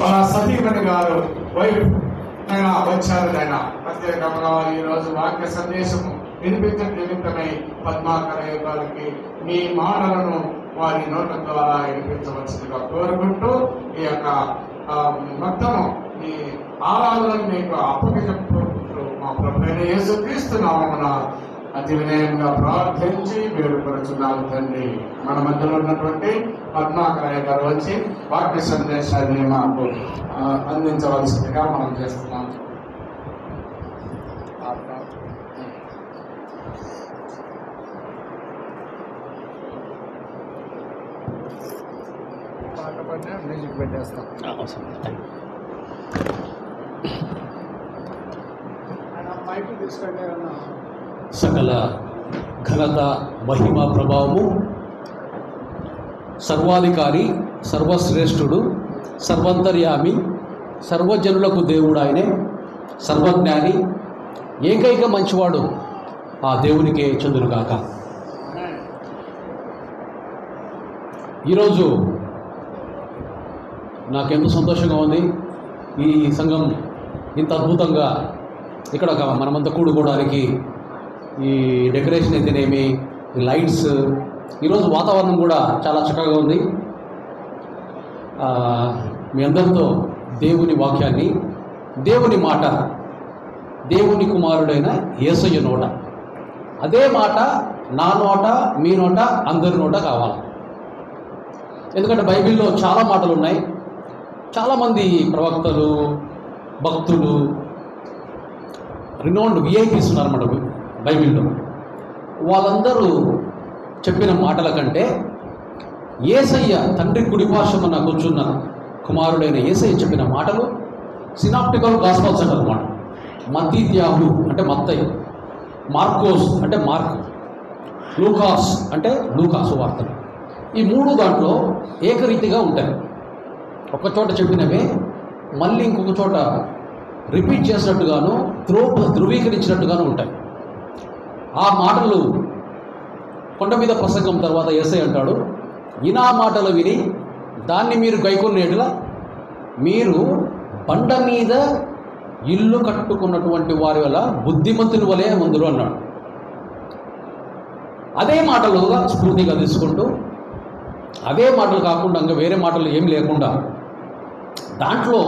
మన సతీమణి గారు వైపు ఆయన వచ్చారు. ఆయన ప్రత్యేకంగా ఈరోజు వాక్య సందేశం వినిపించడం నిమిత్తమై పద్మాకరయ్య గారికి మీ మాటలను వారి నోట ద్వారా వినిపించవలసిందిగా కోరుకుంటూ ఈ యొక్క మొత్తము ఈ ఆరాధనను మీకు అప్పగించుకుంటూ మా ప్రభువైన యేసుక్రీస్తు నామమున అతి వినయంగా ప్రార్థించి వేడుకొనుచున్నాము తండ్రి. మన మధ్యలో ఉన్నటువంటి పద్మాకరయ్య గారు వచ్చి వాక్య సందేశాన్ని మాకు అందించవలసిందిగా మనం చేస్తున్నాం. మ్యూజిక్ పెట్టేస్తాం. సకల ఘనత మహిమ ప్రభావము సర్వాధికారి సర్వశ్రేష్ఠుడు సర్వంతర్యామి సర్వజనులకు దేవుడు ఆయనే సర్వజ్ఞాని ఏకైక మంచివాడు ఆ దేవునికే చెందునుగాక. ఈరోజు నాకెంతో సంతోషంగా ఉంది. ఈ సంఘం ఇంత అద్భుతంగా ఇక్కడ మనమంతా కూడుకోవడానికి ఈ డెకరేషన్ అయితేనేమి, ఈ లైట్స్, ఈరోజు వాతావరణం కూడా చాలా చక్కగా ఉంది. మీ అందరితో దేవుని వాక్యాన్ని, దేవుని మాట, దేవుని కుమారుడైన యేసయ్య నోట, అదే మాట నా నోట, మీ నోట, అందరి నోట కావాలి. ఎందుకంటే బైబిల్లో చాలా మాటలు ఉన్నాయి. చాలామంది ప్రవక్తలు, భక్తులు, రినౌండ్ విఐపీస్ ఉన్నారన్నమాట బైబిల్లో. వాళ్ళందరూ చెప్పిన మాటల కంటే యేసయ్య తండ్రి కుడిపార్శ్వమున కూర్చున్న కుమారుడైన యేసయ్య చెప్పిన మాటలు సినాప్టికల్ గాస్పల్స్ అంటారు అన్నమాట. మత్తయి అంటే మత్తయి, మార్కోస్ అంటే మార్క్, లూకాస్ అంటే లూకాసు వార్తలు. ఈ మూడు దాంట్లో ఏకరీతిగా ఉంటాయి. ఒక చోట చెప్పినవే మళ్ళీ ఇంకొక చోట రిపీట్ చేసినట్టుగాను ధృవీకరించినట్టుగాను ఉంటాయి. ఆ మాటలు కొండ మీద ప్రసంగం తర్వాత యేసయ్య అంటాడు, ఈనా మాటలు విని దాన్ని మీరు గైకొనేట్లా మీరు బండ మీద ఇల్లు కట్టుకున్నటువంటి వారి వల్ల బుద్ధిమంతుని వలె ముందురు అన్నాడు. అదే మాటలుగా స్ఫూర్తిగా తీసుకుంటూ, అదే మాటలు కాకుండా ఇంకా వేరే మాటలు ఏం లేకుండా దాంట్లో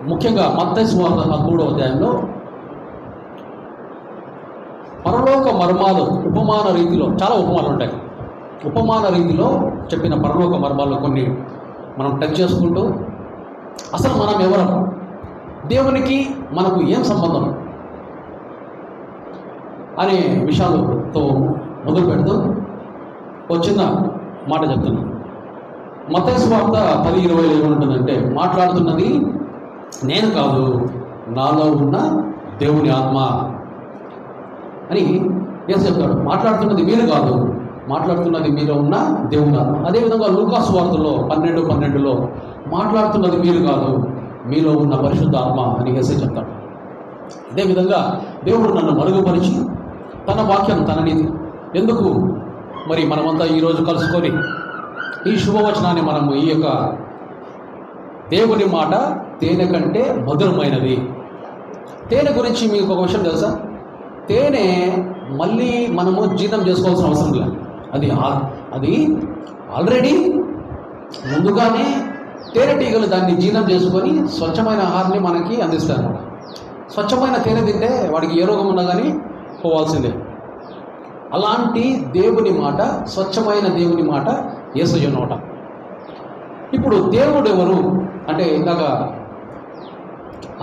ముఖ్యంగా మత్తయి సువార్త 3వ అధ్యాయంలో పరలోక మర్మాలు ఉపమాన రీతిలో, చాలా ఉపమానాలు ఉంటాయి, ఉపమాన రీతిలో చెప్పిన పరలోక మర్మాలు కొన్ని మనం టచ్ చేసుకుంటూ అసలు మనం ఎవరం, దేవునికి మనకు ఏం సంబంధం అనే విషయాలతో మొదలు పెడుతూ ఒక చిన్న మాట చెప్తున్నాను. మత్తయి సువార్త 10:20 ఏమంటుందంటే, మాట్లాడుతున్నది నేను కాదు, నాలో ఉన్న దేవుని ఆత్మ అని యేసు చెప్తాడు. మాట్లాడుతున్నది మీరు కాదు, మాట్లాడుతున్నది మీలో ఉన్న దేవుని ఆత్మ. అదేవిధంగా లూకాసు వార్తలో 12:12లో మాట్లాడుతున్నది మీరు కాదు, మీలో ఉన్న పరిశుద్ధ ఆత్మ అని యేసు చెప్తాడు. అదేవిధంగా దేవుడు నన్ను మరుగుపరిచి తన వాక్యం, తన నీతి, ఎందుకు మరి మనమంతా ఈరోజు కలుసుకొని ఈ శుభవచనాన్ని మనము ఈ యొక్క దేవుని మాట తేనె కంటే మధురమైనది. తేనె గురించి మీకు ఒక విషయం తెలుసా? తేనె మళ్ళీ మనము జీర్ణం చేసుకోవాల్సిన అవసరం లేదు. అది ఆల్రెడీ ముందుగానే తేనెటీగలు దాన్ని జీర్ణం చేసుకొని స్వచ్ఛమైన ఆహారాన్ని మనకి అందిస్తాయి అన్నమాట. స్వచ్ఛమైన తేనె తింటే వాడికి ఏ రోగం ఉన్నా కానీ పోవాల్సిందే. అలాంటి దేవుని మాట, స్వచ్ఛమైన దేవుని మాట యేసయ్య నోట. ఇప్పుడు దేవుడు ఎవరు అంటే, ఇందాక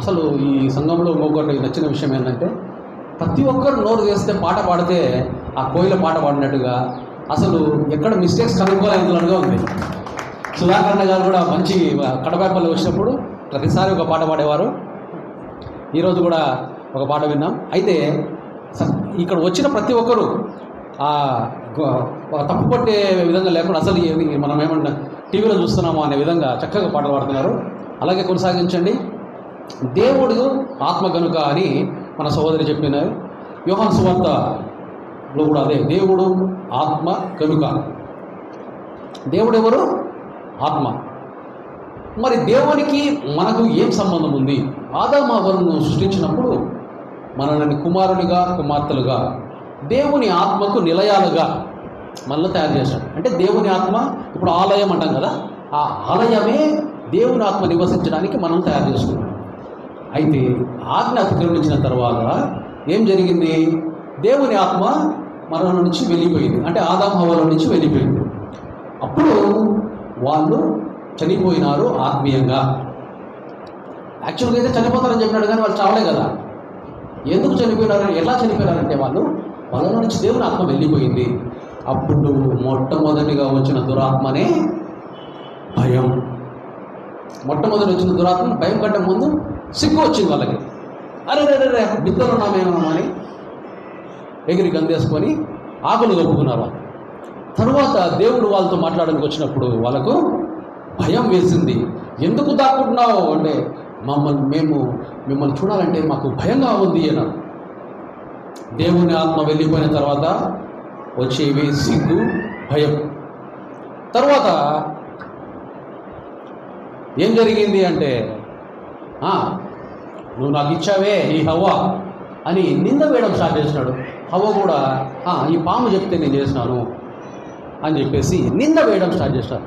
అసలు ఈ సంఘంలో ఇంకొకటి నచ్చిన విషయం ఏంటంటే, ప్రతి ఒక్కరు నోరు చేస్తే పాట పాడితే ఆ కోయిల పాట పాడినట్టుగా అసలు ఎక్కడ మిస్టేక్స్ కనుక్కోలేదులాగా ఉంది. సుధాకరణ గారు కూడా మంచి కడపల్లి వచ్చినప్పుడు ప్రతిసారి ఒక పాట పాడేవారు. ఈరోజు కూడా ఒక పాట విన్నాం. అయితే ఇక్కడ వచ్చిన ప్రతి ఒక్కరూ తప్పు పట్టే విధంగా లేకుండా అసలు మనం ఏమన్నా టీవీలో చూస్తున్నామో అనే విధంగా చక్కగా పాటలు పాడుతున్నారు. అలాగే కొనసాగించండి. దేవుడు ఆత్మ గనుక అని మన సహోదరి చెప్పినారు. యోహాను సువార్తలో కూడా అదే, దేవుడు ఆత్మ కనుక. దేవుడు ఎవరు? ఆత్మ. మరి దేవునికి మనకు ఏం సంబంధం ఉంది? ఆదాము హవ్వలను సృష్టించినప్పుడు మనల్ని కుమారునిగా కుమార్తెలుగా దేవుని ఆత్మకు నిలయాలుగా మనల్ని తయారు చేశాడు. అంటే దేవుని ఆత్మ, ఇప్పుడు ఆలయం అంటాం కదా, ఆ ఆలయమే దేవుని ఆత్మ నివసించడానికి మనం తయారు చేసుకున్నాం. అయితే ఆజ్ఞ అతిక్రమించిన తర్వాత ఏం జరిగింది? దేవుని ఆత్మ మన నుంచి వెళ్ళిపోయింది, అంటే ఆదాము హవ్వల నుంచి వెళ్ళిపోయింది. అప్పుడు వాళ్ళు చనిపోయినారు ఆత్మీయంగా. యాక్చువల్గా అయితే చనిపోతారని చెప్పినాడు, కానీ వాళ్ళు చావలే కదా. ఎందుకు చనిపోయినారు? ఎలా చనిపోయినారంటే వాళ్ళ నుంచి దేవుని ఆత్మ వెళ్ళిపోయింది. అప్పుడు మొట్టమొదటిగా వచ్చిన దురాత్మనే భయం. మొట్టమొదటి వచ్చిన దురాత్మ భయం కంటే ముందు సిగ్గు వచ్చింది వాళ్ళకి. అరే బిద్దలున్నామేమో అని ఎగిరి గందేసుకొని ఆకులు కప్పుకున్నారు. తరువాత దేవుడు వాళ్ళతో మాట్లాడడానికి వచ్చినప్పుడు వాళ్ళకు భయం వేసింది. ఎందుకు దాక్కుంటున్నావు అంటే, మిమ్మల్ని చూడాలంటే మాకు భయంగా ఉంది అన్నాడు. దేవుని ఆత్మ వెళ్ళిపోయిన తర్వాత వచ్చేవి సిగ్గు, భయం. తర్వాత ఏం జరిగింది అంటే, నువ్వు నాకు ఇచ్చావే ఈ హవ్వ అని నింద వేయడం స్టార్ట్ చేసినాడు. హవ్వ కూడా ఈ పాము చెప్తే నేను చేసినాను అని చెప్పేసి నింద వేయడం స్టార్ట్ చేసినాడు.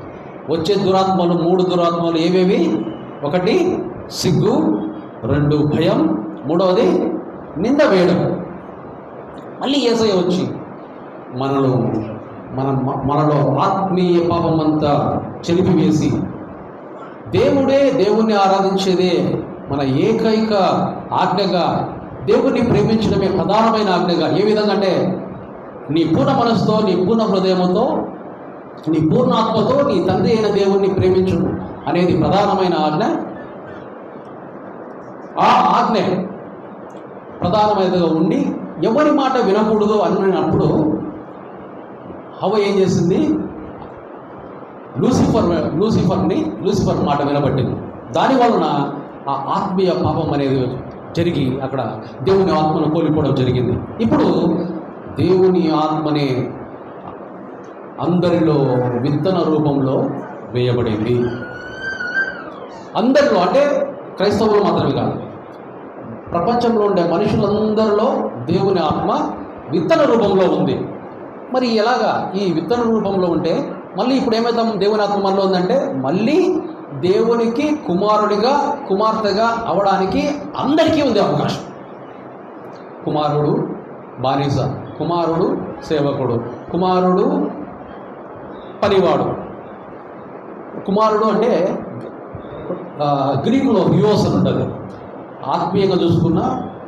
వచ్చే దురాత్మలు 3 దురాత్మలు ఏవేవి? 1 సిగ్గు, 2 భయం, 3వది నింద వేయడం. మళ్ళీ యేసయ్య వచ్చి మనలో ఆత్మీయ పాపం అంతా చెరిపివేసి దేవుణ్ణి ఆరాధించేదే మన ఏకైక ఆజ్ఞగా, దేవుణ్ణి ప్రేమించడమే ప్రధానమైన ఆజ్ఞగా. ఏ విధంగా అంటే, నీ పూర్ణ మనసుతో, నీ పూర్ణ హృదయంతో, నీ పూర్ణ ఆత్మతో నీ తండ్రి అయిన దేవుణ్ణి ప్రేమించు అనేది ప్రధానమైన ఆజ్ఞ. ఆ ఆజ్ఞ ప్రధానమైనదిగా ఉండి ఎవరి మాట వినకూడదు అన్నప్పుడు హవ్వ ఏం చేసింది? లూసిఫర్ మాట వినబట్టింది. దాని వలన ఆ ఆత్మీయ పాపం అనేది జరిగి అక్కడ దేవుని ఆత్మను కోల్పోవడం జరిగింది. ఇప్పుడు దేవుని ఆత్మనే అందరిలో విత్తన రూపంలో వేయబడింది. అందరిలో అంటే క్రైస్తవులు మాత్రమే కాదు, ప్రపంచంలో ఉండే మనుషులందరిలో దేవుని ఆత్మ విత్తన రూపంలో ఉంది. మరి ఎలాగా ఈ విత్తన రూపంలో ఉంటే మళ్ళీ ఇప్పుడు ఏమవుతాం? దేవుని ఆత్మ మనలో ఉందంటే మళ్ళీ దేవునికి కుమారుడిగా కుమార్తెగా అవడానికి అందరికీ ఉంది అవకాశం. కుమారుడు బానిస, కుమారుడు సేవకుడు, కుమారుడు పనివాడు. కుమారుడు అంటే గ్రీకులో హ్యూయోస్ అని ఉంటుంది. ఆత్మీయంగా చూసుకున్న,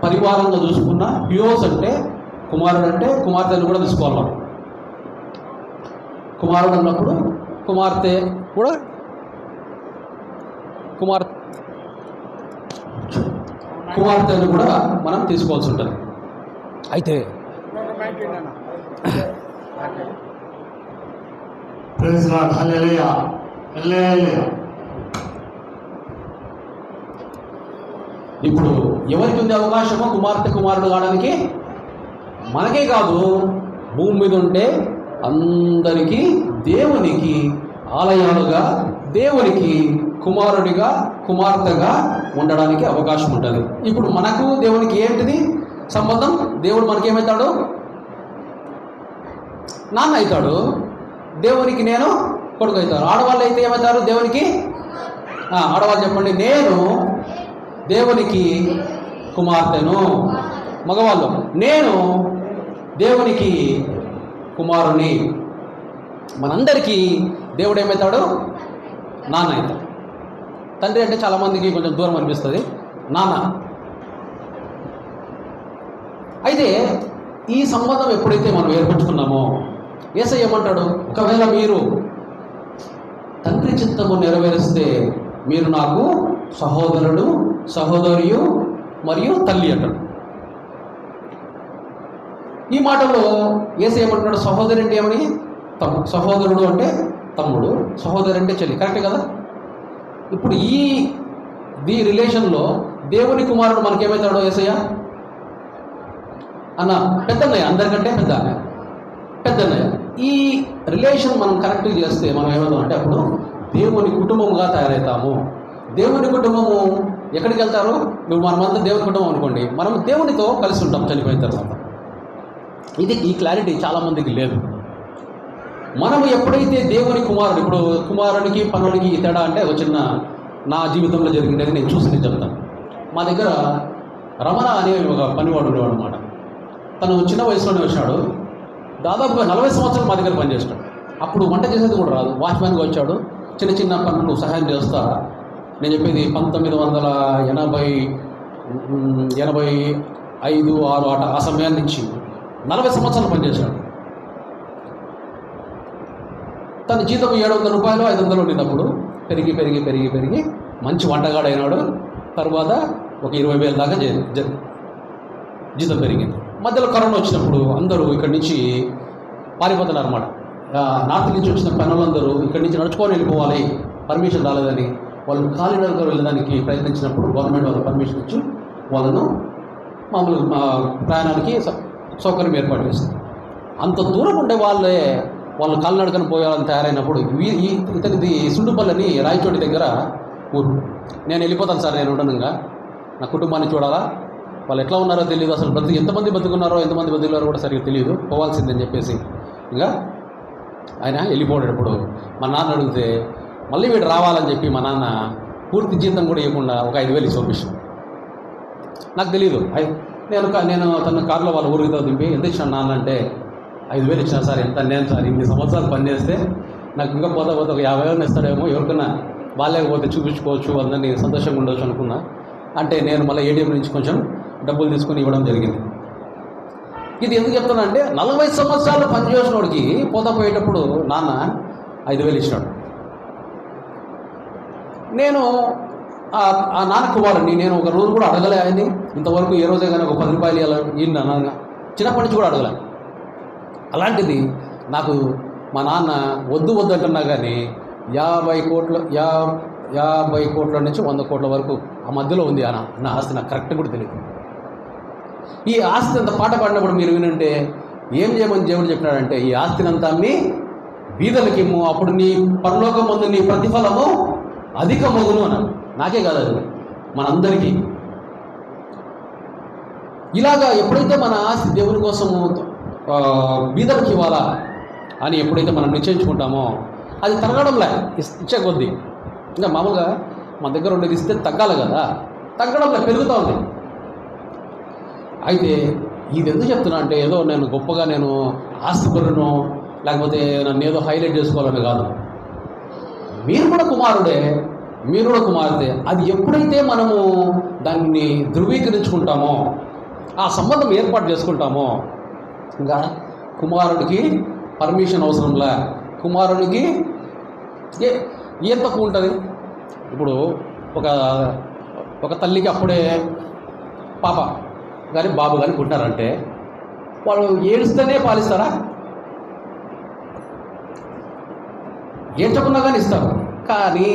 పరివారంగా చూసుకున్న హ్యూయోస్ అంటే కుమారుడు అంటే కుమార్తెను కూడా తీసుకోవాలి. కుమారుడు అన్నప్పుడు కుమార్తె కూడా కుమార్తెను కూడా మనం తీసుకోవాల్సి ఉంటుంది. అయితే ప్రైజ్ లార్డ్, హల్లెలూయా, హల్లెలూయా. ఇప్పుడు ఎవరికి ఉంది అవకాశమో కుమార్తె కుమారుడు కావడానికి? మనకే కాదు, భూమి మీద ఉంటే అందరికీ దేవునికి ఆలయాలుగా, దేవునికి కుమారుడిగా కుమార్తెగా ఉండడానికి అవకాశం ఉంటుంది. ఇప్పుడు మనకు దేవునికి ఏంటిది సంబంధం? దేవుడు మనకేమవుతాడు? నాన్న అవుతాడు. దేవునికి నేను కొడుకు అవుతాను. ఆడవాళ్ళు అయితే ఏమవుతారు దేవునికి? ఆడవాళ్ళు చెప్పండి. నేను దేవునికి కుమార్తెను. మగవాళ్ళు నేను దేవునికి కుమారుని. మనందరికీ దేవుడు ఏమవుతాడు? నాన్న అవుతాడు. తండ్రి అంటే చాలామందికి కొంచెం దూరం అనిపిస్తుంది. నాన్న. అయితే ఈ సంబంధం ఎప్పుడైతే మనం ఏర్పరచుకున్నామో యేసయ్య ఏమంటాడు? ఒకవేళ మీరు తండ్రి చిత్తము నెరవేరిస్తే మీరు నాకు సహోదరుడు, సహోదరియు మరియు తల్లి అంటాడు. ఈ మాటలో యేసయ్య ఏమంటున్నాడు? సహోదరి అంటే ఏమని? సహోదరుడు అంటే తమ్ముడు, సహోదరి అంటే చెల్లి. కరెక్టే కదా? ఇప్పుడు ఈ రిలేషన్లో దేవుని కుమారుడు మనకేమవుతాడో యేసయ్య అన్న? పెద్దన్నయ్య, అందరికంటే పెద్దన్నయ్య. ఈ రిలేషన్ మనం కరెక్ట్గా చేస్తే మనం ఏమవుతాం అంటే అప్పుడు దేవుని కుటుంబంగా తయారవుతాము. దేవుని కుటుంబము ఎక్కడికి వెళ్తారు? నువ్వు మనమంతా దేవుని కుటుంబం అనుకోండి, మనం దేవునితో కలిసి ఉంటాం చనిపోయిన తర్వాత. ఈ క్లారిటీ చాలామందికి లేదు. మనం ఎప్పుడైతే దేవుని కుమారుడు, ఇప్పుడు కుమారునికి పనుడికి తేడా అంటే ఒక చిన్న నా జీవితంలో జరిగిందని నేను చూసి నేను చెప్తాను. మా దగ్గర రమణ అనే ఒక పనివాడు ఉండేవాడు అనమాట. తను చిన్న వయసులోనే వచ్చాడు. దాదాపుగా 40 సంవత్సరాలు మా దగ్గర పనిచేస్తాడు. అప్పుడు వంట చేసేది కూడా రాదు, వాచ్మెన్గా వచ్చాడు. చిన్న చిన్న పనులు సహాయం చేస్తా. నేను చెప్పేది 1985-86 ఆ సమయాన్ని నుంచి 40 సంవత్సరాలు పనిచేశాడు. తన జీతం 700 రూపాయలు 500 ఉండినప్పుడు పెరిగి పెరిగి పెరిగి పెరిగి మంచి వంటగాడు అయినాడు. తర్వాత ఒక 20,000 దాకా జీతం పెరిగింది. మధ్యలో కరోనా వచ్చినప్పుడు అందరూ ఇక్కడి నుంచి పారిపోతున్నారు అన్నమాట. నార్త్ నుంచి వచ్చిన పనులందరూ ఇక్కడి నుంచి నడుచుకొని వెళ్ళిపోవాలి, పర్మిషన్ రాలేదని వాళ్ళు కాలినడకగా వెళ్ళడానికి ప్రయత్నించినప్పుడు గవర్నమెంట్ వాళ్ళు పర్మిషన్ ఇచ్చి వాళ్ళను మామూలు ప్రయాణానికి సౌకర్యం ఏర్పాటు చేస్తుంది. అంత దూరం ఉండే వాళ్ళు కాలినడకను పోయాలని తయారైనప్పుడు ఇతనిది సుండుపల్లని రాయచోటి దగ్గర ఊరు. నేను వెళ్ళిపోతాను సార్, నేను ఉండనుగా, నా కుటుంబాన్ని చూడాలా, వాళ్ళు ఎట్లా ఉన్నారో తెలియదు, అసలు ఎంతమంది బతుకున్నారో ఎంతమంది బతుకున్నారో కూడా సరిగ్గా తెలియదు, పోవాల్సిందని చెప్పేసి ఇంకా ఆయన వెళ్ళిపోయేటప్పుడు మా నాన్న అడిగితే మళ్ళీ వీడు రావాలని చెప్పి మా నాన్న పూర్తి జీతం కూడా ఇవ్వకుండా ఒక 5,000 ఇచ్చి పంపించాను. నాకు తెలియదు. నేను తన కారులో వాళ్ళ ఊరికి దింపి ఎంత ఇచ్చాను నాన్న అంటే 5,000 ఇచ్చిన సార్. ఎంత నేను సార్ ఇన్ని సంవత్సరాలు పనిచేస్తే నాకు ఇంకా పోతే ఒక 50,000 ఇస్తాడేమో, ఎవరికైనా బాగాలేకపోతే చూపించుకోవచ్చు, అందరినీ సంతోషంగా ఉండవచ్చు అనుకున్నా. అంటే నేను మళ్ళీ ఏటీఎం నుంచి కొంచెం డబ్బులు తీసుకొని ఇవ్వడం జరిగింది. ఇది ఎందుకు చెప్తున్నా అంటే 40 సంవత్సరాలు పనిచేసిన వాడికి పోయేటప్పుడు నాన్న 5,000 ఇచ్చినాడు. నేను ఆ నాన్న కుమారుడిని నేను ఒక రోజు కూడా అడగలే ఆయన్ని. ఇంతవరకు ఏ రోజే కానీ ఒక 10 రూపాయలు ఇవ్వాలి నాన్న చిన్నప్పటి నుంచి కూడా అడగలే. అలాంటిది నాకు మా నాన్న వద్దు అంటున్నా కానీ 50 కోట్ల నుంచి 100 కోట్ల వరకు ఆ మధ్యలో ఉంది నా ఆస్తి. నాకు కరెక్ట్ కూడా తెలియదు. ఈ ఆస్తి అంత పాట పాడినప్పుడు మీరు వినంటే ఏం చేయమని దేవుడు చెప్పినాడంటే, ఈ ఆస్తిని అంతా అమ్మి బీదలకిమ్ము, అప్పుడు నీ పరలోకం ముందు నీ ప్రతిఫలము అధిక మగును అన్నాడు. నాకే కాదు, అది మనందరికీ. ఇలాగా ఎప్పుడైతే మన ఆస్తి దేవుని కోసము బీదలకి ఇవ్వాలా అని ఎప్పుడైతే మనం నిశ్చయించుకుంటామో అది తరగడంలే, ఇచ్చే కొద్దీ. ఇంకా మామూలుగా మన దగ్గర ఉండేది ఇస్తే తగ్గాలి కదా, తగ్గడంలే, పెరుగుతూ ఉంది. అయితే ఇది ఎందుకు చెప్తున్నా అంటే ఏదో నేను గొప్పగా నేను ఆస్తిపరును లేకపోతే నన్ను ఏదో హైలైట్ చేసుకోవాలని కాదు. మీరు కూడా కుమారుడే, మీరు కూడా కుమార్తె. అది ఎప్పుడైతే మనము దాన్ని ధృవీకరించుకుంటామో, ఆ సంబంధం ఏర్పాటు చేసుకుంటామో, ఇంకా కుమారుడికి పర్మిషన్ అవసరంలే. కుమారుడికి ఏం తక్కువ ఉంటుంది. ఇప్పుడు ఒక తల్లికి అప్పుడే పాప కానీ బాబు కానీ పుట్టినారంటే వాళ్ళు ఏడుస్తూనే పాలిస్తారా? ఏడ్చకుండా కానీ ఇస్తారు. కానీ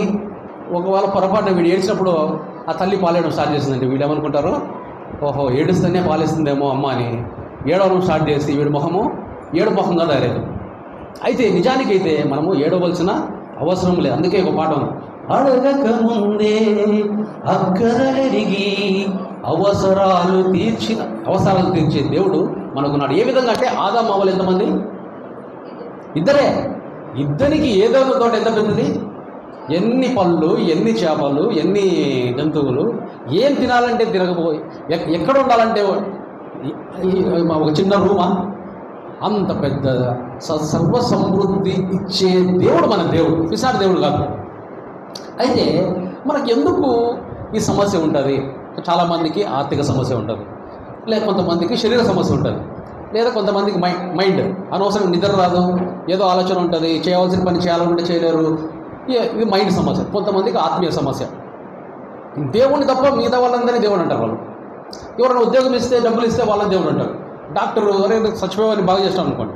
ఒకవేళ పొరపాటున వీడు ఏడ్చినప్పుడు ఆ తల్లి పాలేయడం స్టార్ట్ చేసిందంటే వీడు ఏమనుకుంటారు, ఓహో ఏడుస్తూనే పాలిస్తుందేమో అమ్మ అని ఏడవడం స్టార్ట్ చేసి వీడి మొహము ఏడు మొహంగా తయారయ్యేది. అయితే నిజానికైతే మనము ఏడవలసిన అవసరం లేదు. అందుకే ఒక పాట ఉంది, అడగక ముందే అక్కరలిగి అవసరాలు తీర్చే దేవుడు మనకున్నాడు. ఏ విధంగా అంటే ఆదాము అవ్వలు ఎంతమంది? ఇద్దరే. ఇద్దరికి ఏదో తోట ఎంత పెద్దది, ఎన్ని పళ్ళు, ఎన్ని చేపలు, ఎన్ని జంతువులు, ఏం తినాలంటే తినకపోయి ఎక్కడ ఉండాలంటే ఒక చిన్న రూమా, అంత పెద్ద సర్వ సమృద్ధి ఇచ్చే దేవుడు మన దేవుడు, పిశాడి దేవుడు కాదు. అయితే మనకు ఎందుకు ఈ సమస్య ఉంటుంది? చాలామందికి ఆర్థిక సమస్య ఉంటుంది, లేదా కొంతమందికి శరీర సమస్య ఉంటుంది, లేదా కొంతమందికి మైండ్ అనవసరం నిద్ర రాదు, ఏదో ఆలోచన ఉంటుంది, చేయవలసిన పని చేయాలంటే చేయలేరు, ఇది మైండ్ సమస్య. కొంతమందికి ఆత్మీయ సమస్య. దేవుడిని తప్ప మిగతా వాళ్ళందరినీ దేవుడు అంటారు. వాళ్ళు ఎవరైనా ఉద్యోగం ఇస్తే డబ్బులు ఇస్తే వాళ్ళని దేవుడు అంటారు. డాక్టర్ ఎవరైనా చచ్చిపోయేవాడిని బాగా చేస్తాం అనుకోండి,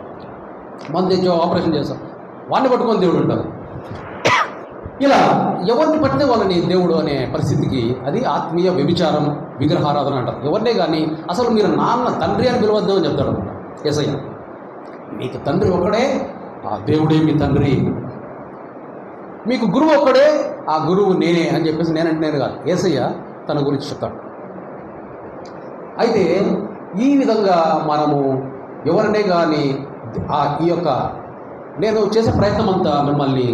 మంది ఆపరేషన్ చేస్తాం, వాడిని పట్టుకొని దేవుడు అంటారు. ఇలా ఎవరిని పట్టితే వాళ్ళని దేవుడు అనే పరిస్థితికి అది ఆత్మీయ వ్యభిచారం, విగ్రహారాధన అంటారు. ఎవరినే కానీ అసలు మీరు నాన్న తండ్రి అని పిలవద్దు అని చెప్తాడు యేసయ్య. మీకు తండ్రి ఒకడే, ఆ దేవుడే మీ తండ్రి. మీకు గురువు ఒక్కడే, ఆ గురువు నేనే అని చెప్పేసి నేను కాదు, యేసయ్య తన గురించి చెప్తాడు. అయితే ఈ విధంగా మనము ఎవరినే కానీ ఈ యొక్క నేను చేసే ప్రయత్నం అంతా మిమ్మల్ని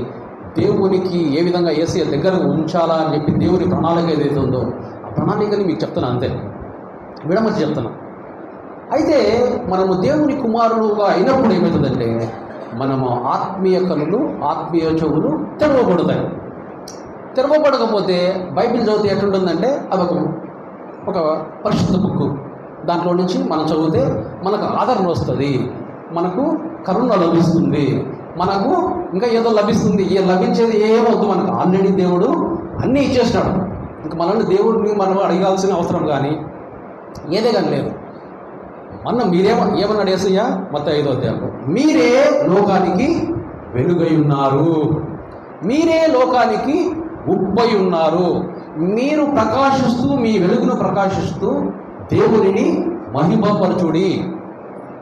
దేవునికి ఏ విధంగా యేసయ్య దగ్గర ఉంచాలా అని చెప్పి దేవుని ప్రణాళిక ఏదైతే ఉందో ఆ ప్రణాళికని మీకు చెప్తాను, అంతే విడమర్చి చెప్తాను. అయితే మనము దేవుని కుమారులుగా అయినప్పుడు ఏమవుతుందంటే మనము ఆత్మీయ కనులు, ఆత్మీయ చెవులు తెరవబడతాయి. తెరవబడకపోతే బైబిల్ చదివితే ఎట్లుంటుందంటే అది ఒక పరిశుద్ధ బుక్. దాంట్లో నుంచి మనం చదివితే మనకు ఆదరణ వస్తుంది, మనకు కరుణ లభిస్తుంది, మనకు ఇంకా ఏదో లభిస్తుంది. లభించేది ఏమవుతుంది, మనకు ఆల్రెడీ దేవుడు అన్నీ ఇచ్చేసినాడు. ఇంకా మనల్ని దేవుడిని మనం అడగాల్సిన అవసరం కానీ ఏదే కానీ లేదు. ఏమన్నాడు యేసయ్య మత్తయి 5వ అధ్యాయంలో, మీరే లోకానికి వెలుగై ఉన్నారు, మీరే లోకానికి ఉప్పై ఉన్నారు. మీరు ప్రకాశిస్తూ, మీ వెలుగును ప్రకాశిస్తూ దేవునిని మహిమపరచుడి.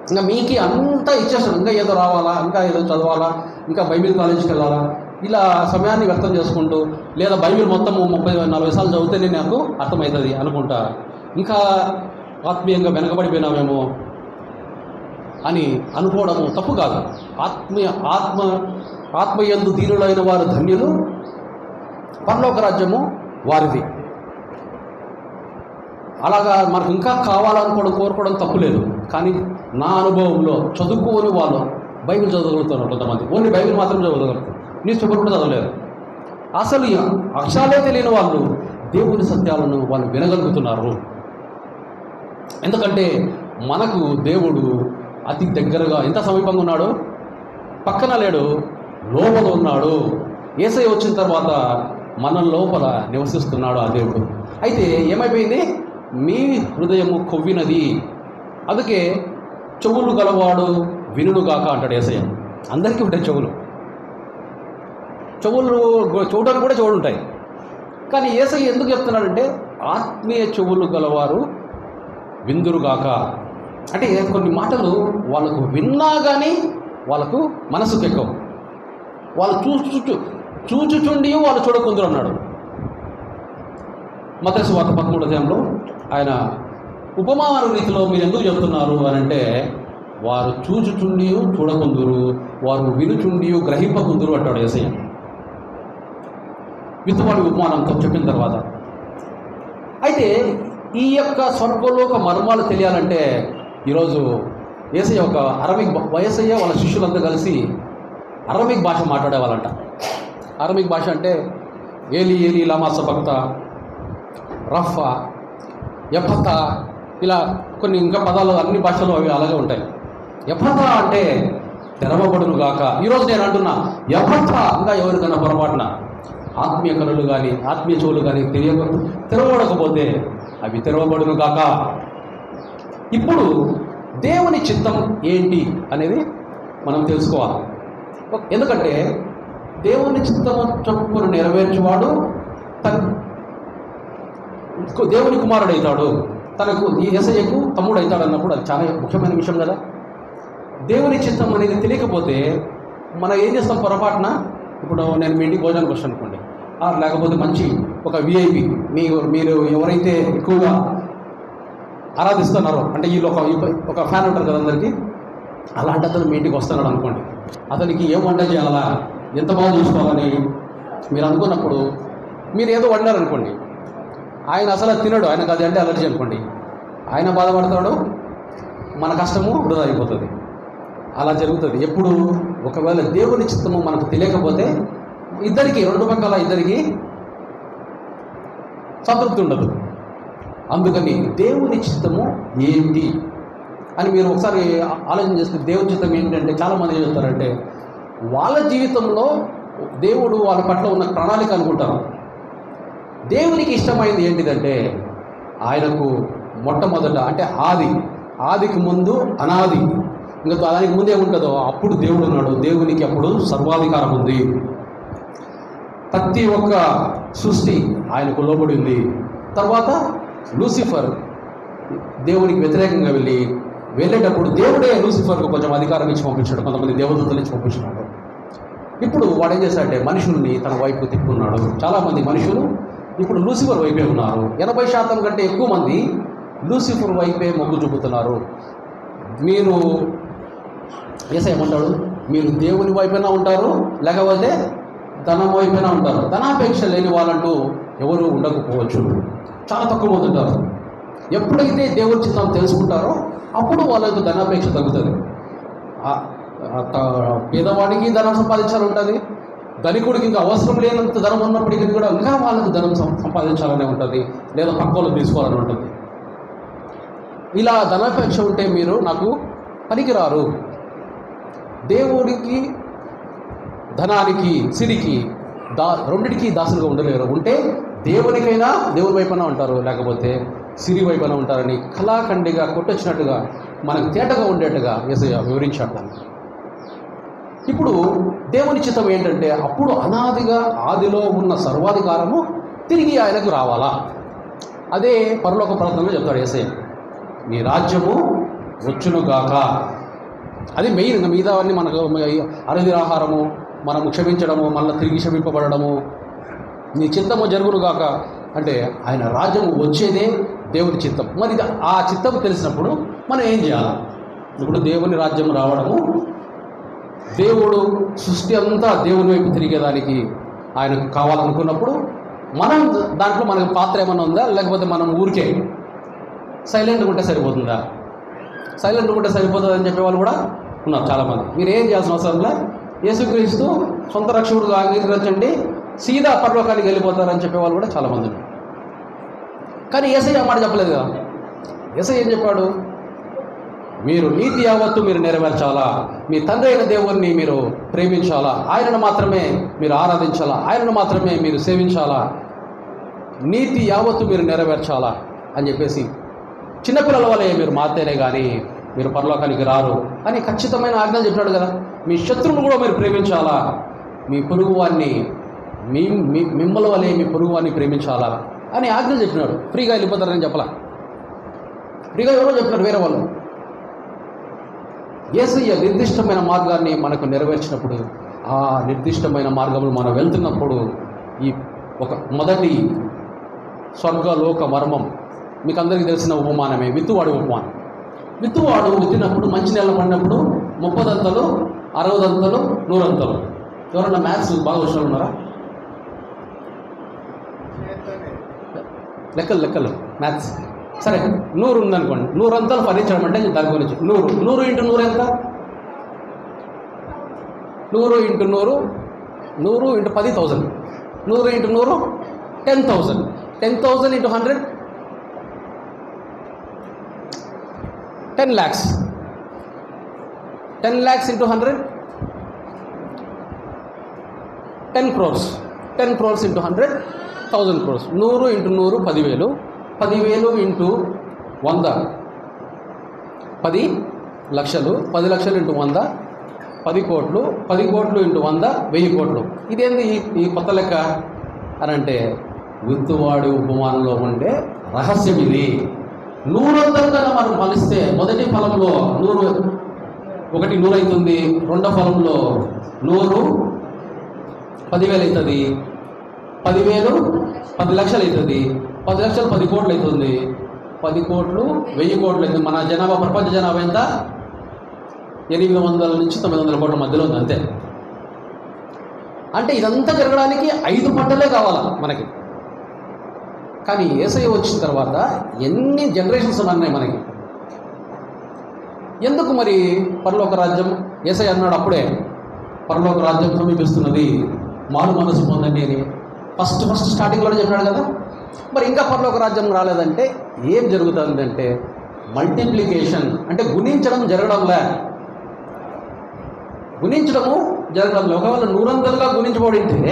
ఇంకా మీకు అంతా ఇచ్చేస్తాడు. ఇంకా ఏదో రావాలా, ఇంకా ఏదో చదవాలా, ఇంకా బైబిల్ కాలేజీకి వెళ్ళాలా, ఇలా సమయాన్ని వ్యక్తం చేసుకుంటూ, లేదా బైబిల్ మొత్తం 30-40 సార్లు చదివితేనే నాకు అర్థమవుతుంది అనుకుంటా ఇంకా ఆత్మీయంగా వెనకబడిపోయినామేమో అని అనుకోవడము తప్పు కాదు. ఆత్మయందు దీనులైన వారు ధన్యులు, పరలోక రాజ్యము వారిది. అలాగా మనకు ఇంకా కావాలనుకోవడం, కోరుకోవడం తప్పు లేదు. కానీ నా అనుభవంలో చదువుకోని వాళ్ళు బైబిల్ చదవగలుగుతున్నారు. కొంతమంది ఓన్లీ బైబిల్ మాత్రం చదవగలుగుతారు, న్యూస్ పేపర్ కూడా చదవలేరు. అసలు అక్షరాలే తెలియని వాళ్ళు దేవుని సత్యాలను వాళ్ళు వినగలుగుతున్నారు. ఎందుకంటే మనకు దేవుడు అతి దగ్గరగా, ఎంత సమీపంగా ఉన్నాడు, పక్కన లేడు, లోపల ఉన్నాడు. యేసయ్య వచ్చిన తర్వాత మన లోపల నివసిస్తున్నాడు ఆ దేవుడు. అయితే ఏమైపోయింది, మీ హృదయము కొవ్వినది, అందుకే చెవులు గలవాడు వినుగాక అంటాడు యేసయ్య. అందరికీ ఉంటాయి చెవులు చూడడానికి కూడా చెవులు ఉంటాయి. కానీ యేసయ్య ఎందుకు చెప్తున్నాడంటే ఆత్మీయ చెవులు గలవారు విందురుగాక. అంటే కొన్ని మాటలు వాళ్ళకు విన్నా కానీ వాళ్ళకు మనసుకు ఎక్కవు. వాళ్ళు చూచుచుండి వాళ్ళు చూడకుందరు అన్నాడు మత్తయి సువార్త 13వ అధ్యాయంలో. ఆయన ఉపమాన రీతిలో మీరు ఎందుకు చెప్తున్నారు అని అంటే, వారు చూచుచుండి చూడకుందురు, వారు వినుచుండి గ్రహింపకుందురు అంటాడు యేసయ్య. విత్తువాడి ఉపమానంతో చెప్పిన తర్వాత. అయితే ఈ యొక్క స్వర్గలోక మర్మాలు తెలియాలంటే ఈరోజు యేసయ్య ఒక యేసయ్య వాళ్ళ శిష్యులంతా కలిసి అరబిక్ భాష మాట్లాడేవాళ్ళంట. అరబిక్ భాష అంటే ఏలి ఏలి లమా సబక్తా, రఫా, ఎఫతా, ఇలా కొన్ని ఇంకా పదాలు అన్ని భాషల్లో అవి అలాగే ఉంటాయి. ఎఫతా అంటే తెరవబడును గాక. ఈరోజు నేను అంటున్నా ఎఫతా, ఇంకా ఎవరికైనా పొరపాటున ఆత్మీయ కనులు కానీ ఆత్మీయ చెవులు కానీ తెరవబడకపోతే అవి తెరవబడును గాక. ఇప్పుడు దేవుని చిత్తం ఏంటి అనేది మనం తెలుసుకోవాలి. ఎందుకంటే దేవుని చిత్తము చొప్పున నెరవేర్చేవాడు దేవుని కుమారుడు అవుతాడు, తనకు యేసయ్యకు తమ్ముడు అవుతాడు అన్నప్పుడు అది చాలా ముఖ్యమైన విషయం కదా. దేవుని చిత్తం అనేది తెలియకపోతే మనం ఏం చేస్తాం పొరపాటున. ఇప్పుడు నేను మీ ఇంటికి భోజనానికి వస్తాను అనుకోండి, లేకపోతే మంచి ఒక విఐపి మీరు ఎవరైతే ఎక్కువగా ఆరాధిస్తున్నారో, అంటే వీళ్ళు ఒక ఫ్యాన్ ఉంటారు కదా అందరికీ, అలాంటి అతను మీ ఇంటికి వస్తున్నాడు అనుకోండి. అతనికి ఏం వంట చేయాలా, ఎంత బాగా చూసుకోవాలని మీరు అనుకున్నప్పుడు మీరు ఏదో వండారనుకోండి, ఆయన అసలు తినడు, ఆయనకు అది అంటే అలర్జీ అనుకోండి, ఆయన బాధపడతాడు, మన కష్టము వృధా అయిపోతుంది. అలా జరుగుతుంది. ఎప్పుడు ఒకవేళ దేవుని చిత్తము మనకు తెలియకపోతే ఇద్దరికి, రెండు పక్కల ఇద్దరికి సంతృప్తి ఉండదు. అందుకని దేవుని చిత్తము ఏంటి అని మీరు ఒకసారి ఆలోచన చేస్తే, దేవుని చిత్తం ఏంటంటే చాలామంది ఏం చెప్తారంటే వాళ్ళ జీవితంలో దేవుడు వాళ్ళ పట్ల ఉన్న ప్రణాళిక అనుకుంటారు. దేవునికి ఇష్టమైంది ఏంటిదంటే ఆయనకు మొట్టమొదట అంటే ఆదికి ముందు అనాది, ఇంకా దానికి ముందే ఉంటుందో అప్పుడు దేవుడు ఉన్నాడు. దేవునికి అప్పుడు సర్వాధికారం ఉంది. ప్రతి ఒక్క సృష్టి ఆయనకు లోబడి ఉంది. తర్వాత లూసిఫర్ దేవునికి వ్యతిరేకంగా వెళ్ళి వెళ్ళేటప్పుడు దేవుడే లూసిఫర్కు కొంచెం అధికారం ఇచ్చి పంపించాడు, కొంతమంది దేవదూతల నుంచి పంపించినాడు. ఇప్పుడు వాడు ఏం చేశాడంటే మనుషుల్ని తన వైపు తిప్పుకున్నాడు. చాలామంది మనుషులు ఇప్పుడు లూసిఫర్ వైపే ఉన్నారు. 80% కంటే ఎక్కువ మంది లూసిఫర్ వైపే మొగ్గు చూపుతున్నారు. మీరు యేసయ్య ఏమంటాడు, మీరు దేవుని వైపైనా ఉంటారు, లేకపోతే ధనం వైపైనా ఉంటారు. ధనాపేక్ష లేని వాళ్ళంటూ ఎవరు ఉండకపోవచ్చు, చాలా తక్కువ మంది ఉంటారు. ఎప్పుడైతే దేవుని చిత్తం తెలుసుకుంటారో అప్పుడు వాళ్ళకు ధనాపేక్ష తగ్గుతుంది. పేదవాడికి ధనం సంపాదించాలని ఉంటుంది, ధనికుడికి ఇంకా అవసరం లేనంత ధనం ఉన్నప్పటికీ కూడా ఇంకా వాళ్ళకి ధనం సంపాదించాలనే ఉంటుంది, లేదా పక్క వాళ్ళకి తీసుకోవాలని ఉంటుంది. ఇలా ధనాపేక్ష ఉంటే మీరు నాకు పనికిరారు. దేవుడికి ధనానికి సిరికి రెండిటికి దాసులుగా ఉండలేరు. ఉంటే దేవునికైనా దేవుని వైపున ఉంటారు, లేకపోతే సిరి వైపున ఉంటారని కళాఖండిగా కొట్టొచ్చినట్టుగా మనకు తేటగా ఉండేట్టుగా యేసయ్య వివరించాడు దాన్ని. ఇప్పుడు దేవుని చిత్తం ఏంటంటే అప్పుడు అనాదిగా ఆదిలో ఉన్న సర్వాధికారము తిరిగి ఆయనకు రావాలా. అదే పరలోక ప్రార్థనలో చెప్తాడు యేసయ్య, నీ రాజ్యము వచ్చునుగాక. అది మెయిన్. మిగతావన్నీ మనకు అరుదిన ఆహారము, మనము క్షమించడము, మళ్ళీ తిరిగి క్షమింపబడము, నీ చిత్తము జరుగునుగాక అంటే ఆయన రాజ్యము వచ్చేదే దేవుని చిత్తం. మరి ఆ చిత్తం తెలిసినప్పుడు మనం ఏం చేయాలి? ఇప్పుడు దేవుని రాజ్యం రావడము, దేవుడు సృష్టి అంతా దేవుని వైపు తిరిగేదానికి ఆయనకు కావాలనుకున్నప్పుడు మనం దాంట్లో మనకు పాత్ర ఏమన్నా ఉందా, లేకపోతే మనం ఊరికే సైలెంట్గా ఉంటే సరిపోతుందా? సైలెంట్గా ఉంటే సరిపోతుంది అని చెప్పేవాళ్ళు కూడా ఉన్నారు చాలామంది. మీరు ఏం చేయాల్సిన అవసరం లే, యేసుక్రీస్తు సొంత రక్షకుడుగా అంగీకరించండి, సీదా పరలోకానికి వెళ్ళిపోతారని చెప్పేవాళ్ళు కూడా చాలామంది ఉన్నారు. కానీ యేసయ్య మాట చెప్పలేదు కదా. యేసయ్య ఏం చెప్పాడు? మీరు నీతి యావత్తు మీరు నెరవేర్చాలా, మీ తండ్రి అయిన దేవుణ్ణి మీరు ప్రేమించాలా, ఆయనను మాత్రమే మీరు ఆరాధించాలా, ఆయనను మాత్రమే మీరు సేవించాలా, నీతి యావత్తు మీరు నెరవేర్చాలా అని చెప్పేసి, చిన్నపిల్లల వల్లే మీరు మారితేనే కానీ మీరు పరలోకానికి రారు అని ఖచ్చితమైన ఆజ్ఞలు చెప్పినాడు కదా. మీ శత్రువును కూడా మీరు ప్రేమించాలా, మీ పొరుగువాన్ని మిమ్మల్ని వల్లే మీ పొరుగువాన్ని ప్రేమించాలా అని ఆజ్ఞలు చెప్పినాడు. ఫ్రీగా వెళ్ళిపోతారని చెప్పలా. ఫ్రీగా ఎవరో చెప్పినారు, వేరే వాళ్ళు. యేసయ్య నిర్దిష్టమైన మార్గాన్ని మనకు నెరవేర్చినప్పుడు, ఆ నిర్దిష్టమైన మార్గంలో మనం వెళ్తున్నప్పుడు ఈ ఒక మొదటి స్వర్గలోక మర్మం మీకు అందరికీ తెలిసిన ఉపమానమే విత్తువాడు ఉపమానం. విత్తువాడు విత్తినప్పుడు మంచి నెల పడినప్పుడు 30 దంతలు, 60 దంతలు, 100 దంతలు. ఎవరన్నా మ్యాథ్స్ బాగా వచ్చిన ఉన్నారా? లెక్కలు మ్యాథ్స్. సరే, 100 ఉందనుకోండి, 100 అంతలు ఫలించడం అంటే దాని గురించి 100 ఇంటూ 100 ఎంత? 100 into 100 100 into 10,000. 100 into 100 10,000. 10,000 into 100 10 lakhs. 10 lakhs into 100 10 crores. 10 crores into 100 1000 crores. 100 into 100 10,000. 10,000 into 100 10 లక్షలు. 10 లక్షలు ఇంటూ 100 10 కోట్లు. 10 కోట్లు ఇంటూ 100 1000 కోట్లు. ఇదేంది ఈ కొత్త లెక్క అని అంటే విత్తువాడి ఉపమానంలో ఉండే రహస్యం ఇది. 100 కన్నా మనం ఫలిస్తే మొదటి ఫలంలో 100 అవుతుంది, రెండో ఫలంలో 100 10,000 అవుతుంది, 10,000 10 లక్షలు అవుతుంది, 10 లక్షలు 10 కోట్లు అవుతుంది, 10 కోట్లు 1000 కోట్లు అవుతుంది. మన జనాభా, ప్రపంచ జనాభా ఎంత? 800 నుంచి 900 కోట్ల మధ్యలో ఉంది అంతే. అంటే ఇదంతా జరగడానికి 5 పంటలే కావాలా మనకి. కానీ యేసయ్య వచ్చిన తర్వాత ఎన్ని జనరేషన్స్ ఉన్నాయి మనకి. ఎందుకు మరి పరలోక రాజ్యం? యేసయ్య అన్నాడు అప్పుడే, పరలోక రాజ్యం సమీపిస్తున్నది, మారు మనసు పొందండి అని ఫస్ట్ స్టార్టింగ్లోనే చెప్పాడు కదా. మరి ఇంకా పరలోక రాజ్యం రాలేదంటే ఏం జరుగుతుందంటే మల్టిప్లికేషన్, అంటే గుణించడం జరగడంలే. గుణించడము జరగడంలే. ఒకవేళ 100 గుణించబడింటే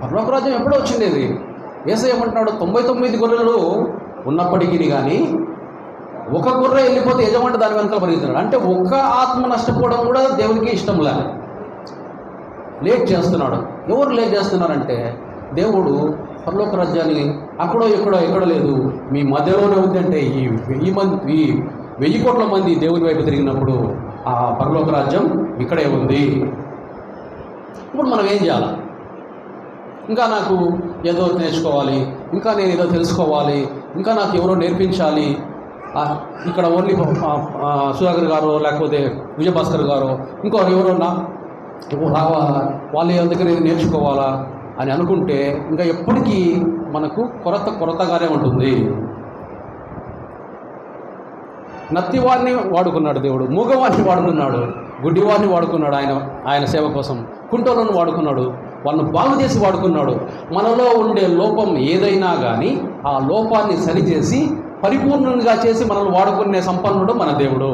పరలోక రాజ్యం ఎప్పుడో వచ్చిండేది. యేసయ్య ఏమంటున్నాడు, 99 గొర్రెలు ఉన్నప్పటికీ కానీ ఒక గొర్రె వెళ్ళిపోతే యజమాని దాని వెనకాల పరిగెత్తున్నాడు. అంటే ఒక్క ఆత్మ నష్టపోవడం కూడా దేవునికి ఇష్టంలే. లేట్ చేస్తున్నాడు. ఎవరు లేట్ చేస్తున్నారంటే దేవుడు పరలోక రాజ్యాన్ని ఎక్కడో లేదు, మీ మధ్యలోనే ఉందంటే ఈ 1000 కోట్ల మంది దేవుని వైపు తిరిగినప్పుడు ఆ పరలోక రాజ్యం ఇక్కడే ఉంది. ఇప్పుడు మనం ఏం చేయాలి? ఇంకా నాకు ఏదో నేర్చుకోవాలి, ఇంకా నేను ఏదో తెలుసుకోవాలి, ఇంకా నాకు ఎవరో నేర్పించాలి. ఇక్కడ ఓన్లీ సుధాకర్ గారు లేకపోతే విజయభాస్కర్ గారు ఇంకో ఎవరో వాళ్ళ దగ్గర నేర్చుకోవాలా అని అనుకుంటే ఇంకా ఎప్పటికీ మనకు కొరతగానే ఉంటుంది. నత్తివాడిని వాడుకున్నాడు దేవుడు, మూగవాడిని వాడుకున్నాడు, గుడ్డివాడిని వాడుకున్నాడు ఆయన సేవ కోసం, కుంటోలను వాడుకున్నాడు, వాళ్ళను బాగు చేసి వాడుకున్నాడు. మనలో ఉండే లోపం ఏదైనా కానీ ఆ లోపాన్ని సరిచేసి పరిపూర్ణంగా చేసి మనల్ని వాడుకునే సంపన్నుడు మన దేవుడు.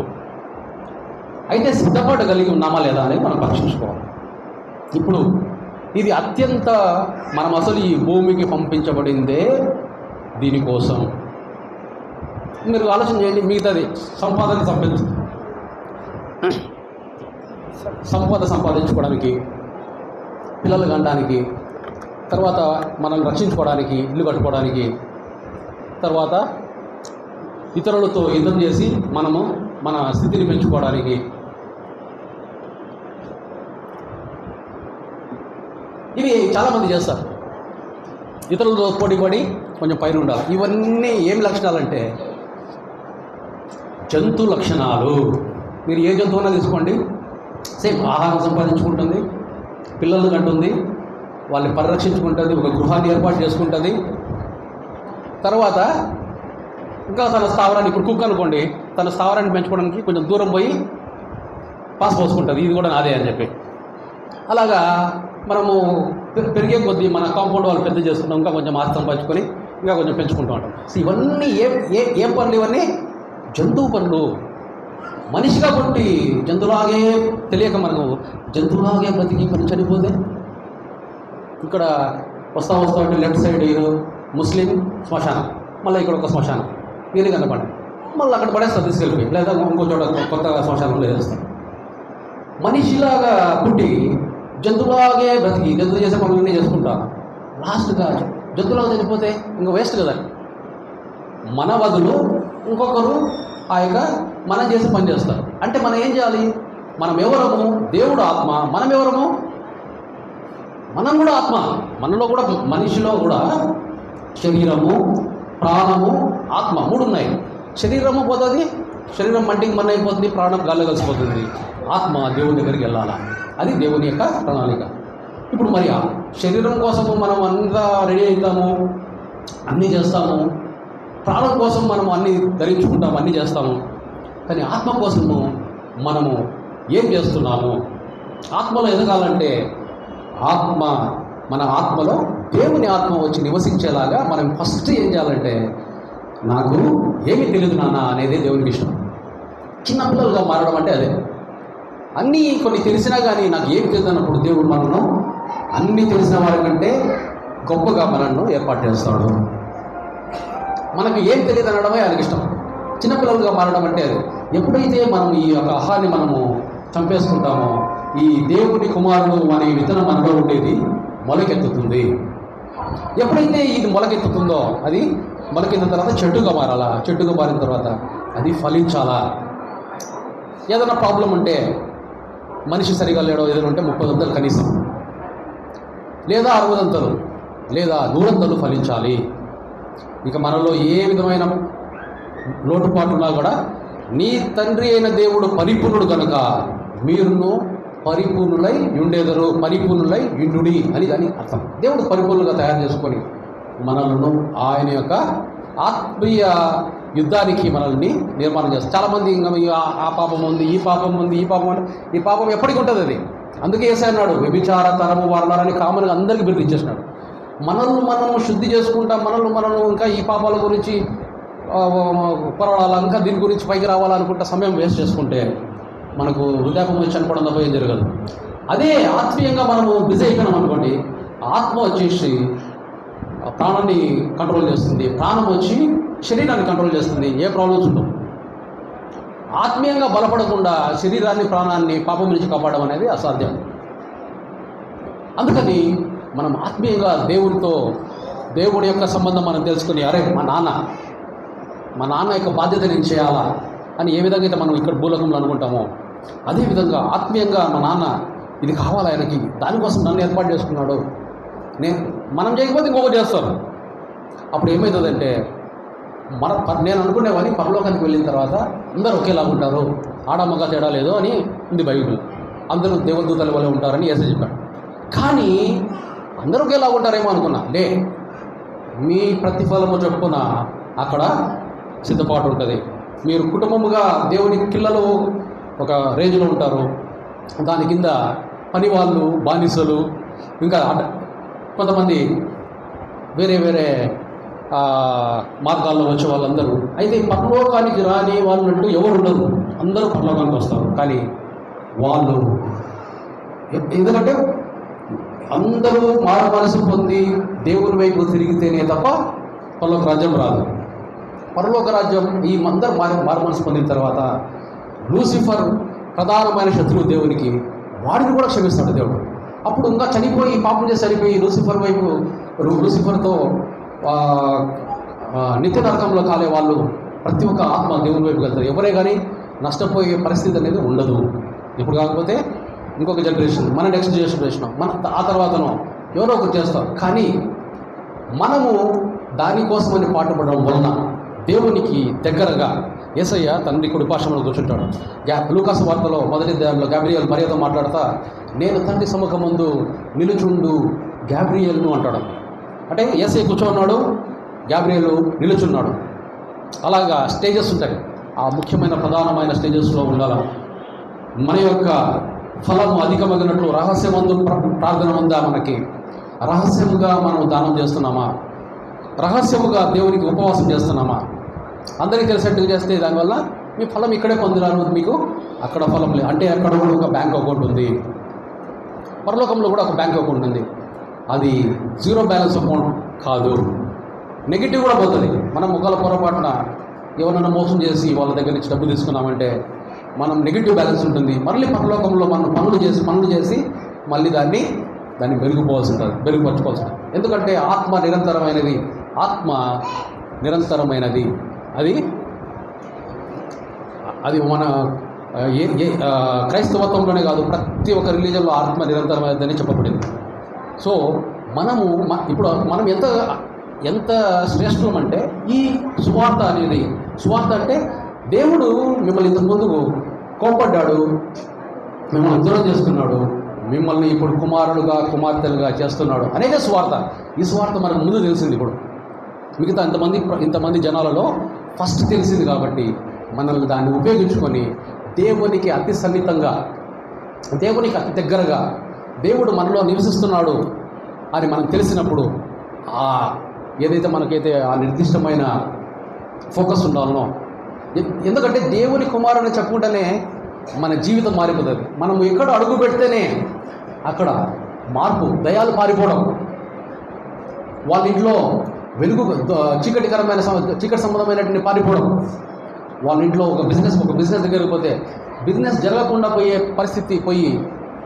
అయితే సిద్ధపడగలిగి ఉన్నామా లేదా అనేది మనం పరీక్షించుకోవాలి. ఇప్పుడు ఇది అత్యంత మనం అసలు ఈ భూమికి పంపించబడిందే దీనికోసం. మీరు ఆలోచన చేయండి. మిగతాది సంపద సంపాదించుకోవడానికి, పిల్లలు కనడానికి, తర్వాత మనల్ని రక్షించుకోవడానికి, ఇల్లు కట్టుకోవడానికి, తర్వాత ఇతరులతో యుద్ధం చేసి మనము మన స్థితిని పెంచుకోవడానికి, ఇవి చాలామంది చేస్తారు. ఇతరులతో పోటీపడి కొంచెం పైన ఉండాలి. ఇవన్నీ ఏం లక్షణాలంటే జంతు లక్షణాలు. మీరు ఏ జంతువునా తీసుకోండి, సేమ్ ఆహారం సంపాదించుకుంటుంది, పిల్లలు కంటుంది, వాళ్ళని పరిరక్షించుకుంటుంది, ఒక గృహాన్ని ఏర్పాటు చేసుకుంటుంది, తర్వాత ఇంకా తన స్థావరాన్ని, ఇప్పుడు కుక్క అనుకోండి, తన స్థావరాన్ని పెంచుకోవడానికి కొంచెం దూరం పోయి పాస్ పోసుకుంటుంది, ఇది కూడా నాదే అని చెప్పి. అలాగా మనము పెరిగే కొద్దీ మన కాంపౌండ్ వాళ్ళు పెద్ద చేసుకుంటాం, ఇంకా కొంచెం ఆస్తి సంపాదించుకొని ఇంకా కొంచెం పెంచుకుంటూ ఉంటాం. సో ఇవన్నీ ఏం పనులు? ఇవన్నీ జంతువు పనులు. మనిషిగా పుట్టి జంతువులాగే తెలియక మనము జంతువులాగే బతికి పని చనిపోతే, ఇక్కడ వస్తా ఉంటే లెఫ్ట్ సైడ్ ముస్లిం శ్మశానం, మళ్ళీ ఇక్కడ ఒక శ్మశానం, దీని కనపడి మళ్ళీ అక్కడ పడేస్తారు తీసుకెళ్ళిపోయి, లేదా ఇంకో చోట కొత్తగా శ్మశానంలో వేస్తారు. మనిషిలాగా పుట్టి జంతువులాగే బ్రతికి జంతువు చేసే పనులన్నీ చేసుకుంటారు. లాస్ట్గా జంతువులాగా చనిపోతే ఇంకా వేస్ట్ కదా. మన బదులు ఇంకొకరు మనం చేసే పని చేస్తారు. అంటే మనం ఏం చేయాలి? మనం ఎవరము? దేవుడు ఆత్మ. మనం ఎవరము? మనం కూడా ఆత్మ. మనలో కూడా, మనిషిలో కూడా శరీరము, ప్రాణము, ఆత్మ 3 ఉన్నాయి. శరీరము పోతుంది, శరీరం మంటికి మన అయిపోతుంది, ప్రాణం గాల్లో కలిసిపోతుంది. ఆత్మ దేవుని దగ్గరికి వెళ్ళాలా, అది దేవుని యొక్క ప్రణాళిక. ఇప్పుడు మరి ఆ శరీరం కోసము మనం అంతా రెడీ అవుతాము, అన్నీ చేస్తాము, ప్రాణం కోసం మనము అన్నీ ధరించుకుంటాము, అన్నీ చేస్తాము. కానీ ఆత్మ కోసము మనము ఏం చేస్తున్నాము? ఆత్మలో ఎదగాలంటే మన ఆత్మలో దేవుని ఆత్మ వచ్చి నివసించేలాగా మనం ఫస్ట్ ఏం చేయాలంటే, నాకు ఏమీ తెలియదు నాన్న అనేదే దేవునికి ఇష్టం. చిన్నపిల్లలుగా మారడం అంటే అదే. అన్నీ కొన్ని తెలిసినా కానీ నాకు ఏం తెలియదు అన్నప్పుడు దేవుడు మనను అన్నీ తెలిసిన వారి కంటే గొప్పగా మనల్ని ఏర్పాటు చేస్తాడు. మనకు ఏం తెలియదు అనడమే ఆయనకి ఇష్టం. చిన్నపిల్లలుగా మారడం అంటే అది. ఎప్పుడైతే మనం ఈ యొక్క ఆహాన్ని మనము చంపేసుకుంటామో, ఈ దేవుని కుమారుడు అనే విత్తనం మనలో ఉండేది మొలకెత్తుతుంది. ఎప్పుడైతే ఇది మొలకెత్తుతుందో, అది మొలకెత్తిన తర్వాత చెట్టుగా మారాలా, చెట్టుగా మారిన తర్వాత అది ఫలించాలా. ఏదైనా ప్రాబ్లం ఉంటే, మనిషి సరిగా లేడో ఏదైనా ఉంటే 30 దంతలు కనీసం, లేదా 60 దంతలు, లేదా 100 దంతలు ఫలించాలి. ఇక మనలో ఏ విధమైన లోటుపాటున్నా కూడా, నీ తండ్రి అయిన దేవుడు పరిపూర్ణుడు కనుక మీరును పరిపూర్ణులై ఉండేదరు, పరిపూర్ణులై ఇండుడి అని దాని అర్థం. దేవుడు పరిపూర్ణంగా తయారు చేసుకొని మనలను ఆయన యొక్క ఆత్మీయ యుద్ధానికి మనల్ని నిర్మాణం చేస్తారు. చాలామంది ఇంకా ఆ పాపం ఉంది, ఈ పాపం ఉంది, ఈ పాపం ఉంది. ఈ పాపం ఎప్పటికి ఉంటుంది అది. అందుకే యేసు అన్నాడు, వ్యభిచార తరము వారలారని కామన్గా అందరికీ బిరుదు ఇచ్చేసినాడు. మనము శుద్ధి చేసుకుంటాం, మనల్ని ఇంకా ఈ పాపాల గురించి పొరవాలా, ఇంకా దీని గురించి పైకి రావాలనుకుంటే సమయం వేస్ట్ చేసుకుంటే మనకు వృద్ధాపం వచ్చి చనిపోవడం తప్ప ఏం జరగదు. అదే ఆత్మీయంగా మనము బిజీ అయిపోయినాం అనుకోండి, ఆత్మ వచ్చేసి ప్రాణాన్ని కంట్రోల్ చేస్తుంది, ప్రాణం వచ్చి శరీరాన్ని కంట్రోల్ చేస్తుంది. ఏ ప్రాబ్లమ్స్ ఉండవు. ఆత్మీయంగా బలపడకుండా శరీరాన్ని, ప్రాణాన్ని పాపం నుంచి కాపాడడం అనేది అసాధ్యం. అందుకని మనం ఆత్మీయంగా దేవుడి యొక్క సంబంధం మనం తెలుసుకుని, అరే మా నాన్న యొక్క బాధ్యత నేను చేయాలా, అని ఏ విధంగా అయితే మనం ఇక్కడ భూలోకంలో అనుకుంటామో అదేవిధంగా ఆత్మీయంగా మా నాన్న ఇది కావాలి ఆయనకి, దానికోసం నన్ను ఏర్పాటు చేసుకున్నాడు, మనం చేయకపోతే ఇంకొకటి చేస్తారు. అప్పుడు ఏమవుతుందంటే నేను అనుకునేవాడిని పరలోకానికి వెళ్ళిన తర్వాత అందరూ ఒకేలాగా ఉంటారు, ఆడమగ తేడా లేదు అని ఉంది బైబిల్. అందరూ దేవదూతల వల్ల ఉంటారని యేసు చెప్పాడు. కానీ అందరూ ఒకేలాగా ఉంటారేమో అనుకున్నా. మీ ప్రతిఫలము చొప్పున అక్కడ సిద్ధపాటు ఉంటుంది. మీరు కుటుంబముగా దేవుని కిళ్ళలో ఒక రేంజ్లో ఉంటారు, దాని కింద పని వాళ్ళు, బానిసలు, ఇంకా కొంతమంది వేరే వేరే మార్గాల్లో వచ్చే వాళ్ళందరూ. అయితే పరలోకానికి రాని వాళ్ళంటూ ఎవరు ఉండరు, అందరూ పరలోకానికి వస్తారు. కానీ వాళ్ళు ఎందుకంటే అందరూ మారు మనసు పొంది దేవుని వైపు తిరిగితేనే తప్ప పరలోక రాజ్యం రాదు. పరలోక రాజ్యం ఈ అందరూ మారు మనసు పొందిన తర్వాత లూసిఫర్ ప్రధానమైన శత్రువు దేవునికి, వాడిని కూడా క్షమిస్తాడు దేవుడు. అప్పుడు ఇంకా చనిపోయి పాపం చేసి చనిపోయి లూసిఫర్తో నిత్య నరకంలో కాలే వాళ్ళు ప్రతి ఒక్క ఆత్మ దేవుని వైపు వెళ్తారు. ఎవరే కానీ నష్టపోయే పరిస్థితి అనేది ఉండదు. ఇప్పుడు కాకపోతే ఇంకొక జనరేషన్, మన నెక్స్ట్ జనరేషన్, మన ఆ తర్వాతనో ఎవరో ఒకరు చేస్తారు. కానీ మనము దానికోసమని పాటుపడడం వలన దేవునికి దగ్గరగా యేసయ్య తండ్రి కుడి పార్శ్వమున కూర్చుంటాడు. లూకాసు వార్తలో మొదటి అధ్యాయంలో గాబ్రియల్ మరియతో మాట్లాడతా, నేను తండ్రి సముఖం ముందు నిలుచుండు గాబ్రియల్ను అంటాడు. అంటే యేసయ్య కూర్చోన్నాడు, గాబ్రియల్ నిలుచున్నాడు. అలాగా స్టేజెస్ ఉంటాయి. ఆ ముఖ్యమైన ప్రధానమైన స్టేజెస్లో ఉండాలి. మన యొక్క ఫలము అధికమగినట్లు రహస్యమందు ప్రార్థన ఉందా? మనకి రహస్యముగా మనం దానం చేస్తున్నామా? రహస్యముగా దేవునికి ఉపవాసం చేస్తున్నామా? అందరికీ తెలిసేట్టుగా చేస్తే దానివల్ల మీ ఫలం ఇక్కడే పొందిరాను, మీకు అక్కడ ఫలం లేదు. అంటే అక్కడ కూడా ఒక బ్యాంక్ అకౌంట్ ఉంది, పరలోకంలో కూడా ఒక బ్యాంక్ అకౌంట్ ఉంది. అది జీరో బ్యాలెన్స్ అకౌంట్ కాదు, నెగిటివ్ కూడా పోతుంది. మనం ఒకవేళ పొరపాటున ఎవరైనా మోసం చేసి వాళ్ళ దగ్గర నుంచి డబ్బు తీసుకున్నామంటే మనం నెగిటివ్ బ్యాలెన్స్ ఉంటుంది. మళ్ళీ పరలోకంలో మనం పనులు చేసి మళ్ళీ దాన్ని మెరుగుపరచుకోవాల్సి ఉంటుంది. ఎందుకంటే ఆత్మ నిరంతరమైనది. అది మన క్రైస్తవత్వంలోనే కాదు, ప్రతి ఒక్క రిలీజన్లో ఆత్మ నిరంతరమైనదని చెప్పబడింది. సో ఇప్పుడు మనం ఎంత శ్రేష్టం అంటే ఈ సువార్త అనేది, సువార్త అంటే దేవుడు మిమ్మల్ని ఇంతకుముందు కోపడ్డాడు, మిమ్మల్ని దూరం చేసుకున్నాడు, మిమ్మల్ని ఇప్పుడు కుమారులుగా కుమార్తెలుగా చేస్తున్నాడు అనేది సువార్త. ఈ సువార్త మనకు ముందు తెలిసింది. ఇప్పుడు మిగతా ఇంతమంది జనాలలో ఫస్ట్ తెలిసింది కాబట్టి మనల్ని దాన్ని ఉపయోగించుకొని దేవునికి అతి సన్నిహితంగా, దేవునికి అతి దగ్గరగా దేవుడు మనలో నివసిస్తున్నాడు అని మనకు తెలిసినప్పుడు ఏదైతే మనకైతే ఆ నిర్దిష్టమైన ఫోకస్ ఉండాలనో, ఎందుకంటే దేవుని కుమారుని చెప్పుకుంటేనే మన జీవితం మారిపోతుంది. మనం ఎక్కడ అడుగు పెడితేనే అక్కడ మార్పు, దయాలు పారిపోవడం, వాళ్ళ ఇంట్లో వెలుగు చీకటి సంబంధమైనటువంటి పారిపోవడం, వాళ్ళ ఇంట్లో ఒక బిజినెస్ దగ్గరికి పోతే బిజినెస్ జరగకుండా పోయే పరిస్థితి పోయి